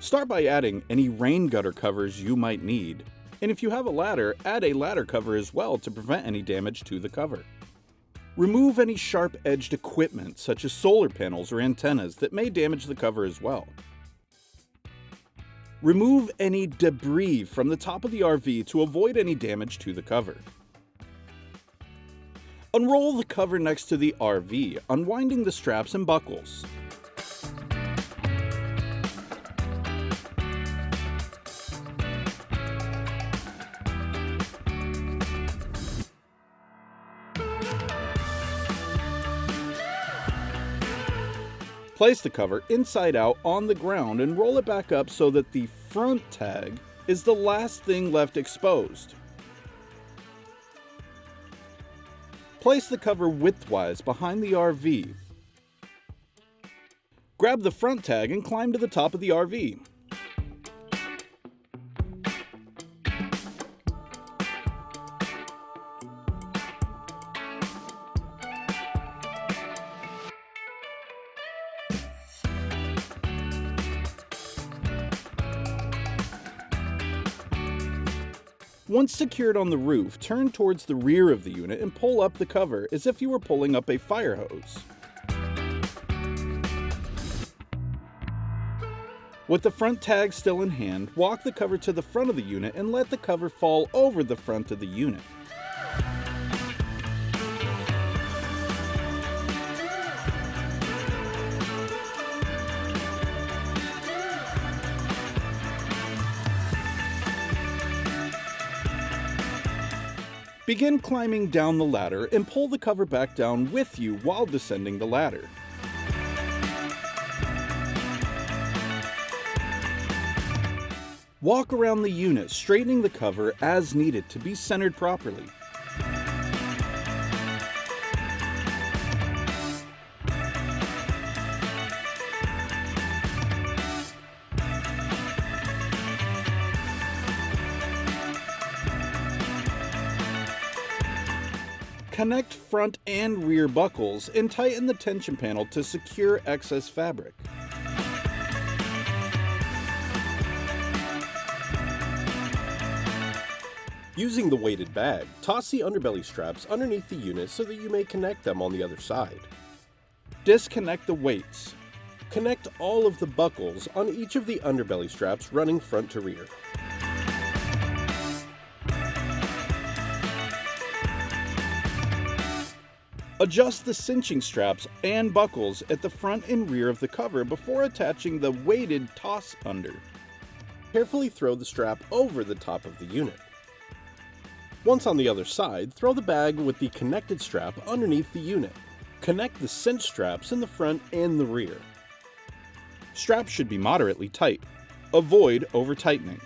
Start by adding any rain gutter covers you might need, and if you have a ladder, add a ladder cover as well to prevent any damage to the cover. Remove any sharp-edged equipment such as solar panels or antennas that may damage the cover as well. Remove any debris from the top of the RV to avoid any damage to the cover. Unroll the cover next to the RV, unwinding the straps and buckles. Place the cover inside out on the ground and roll it back up so that the front tag is the last thing left exposed. Place the cover widthwise behind the RV. Grab the front tag and climb to the top of the RV. Once secured on the roof, turn towards the rear of the unit and pull up the cover as if you were pulling up a fire hose. With the front tag still in hand, walk the cover to the front of the unit and let the cover fall over the front of the unit. Begin climbing down the ladder and pull the cover back down with you while descending the ladder. Walk around the unit, straightening the cover as needed to be centered properly. Connect front and rear buckles and tighten the tension panel to secure excess fabric. Using the weighted bag, toss the underbelly straps underneath the unit so that you may connect them on the other side. Disconnect the weights. Connect all of the buckles on each of the underbelly straps running front to rear. Adjust the cinching straps and buckles at the front and rear of the cover before attaching the weighted toss under. Carefully throw the strap over the top of the unit. Once on the other side, throw the bag with the connected strap underneath the unit. Connect the cinch straps in the front and the rear. Straps should be moderately tight. Avoid over-tightening.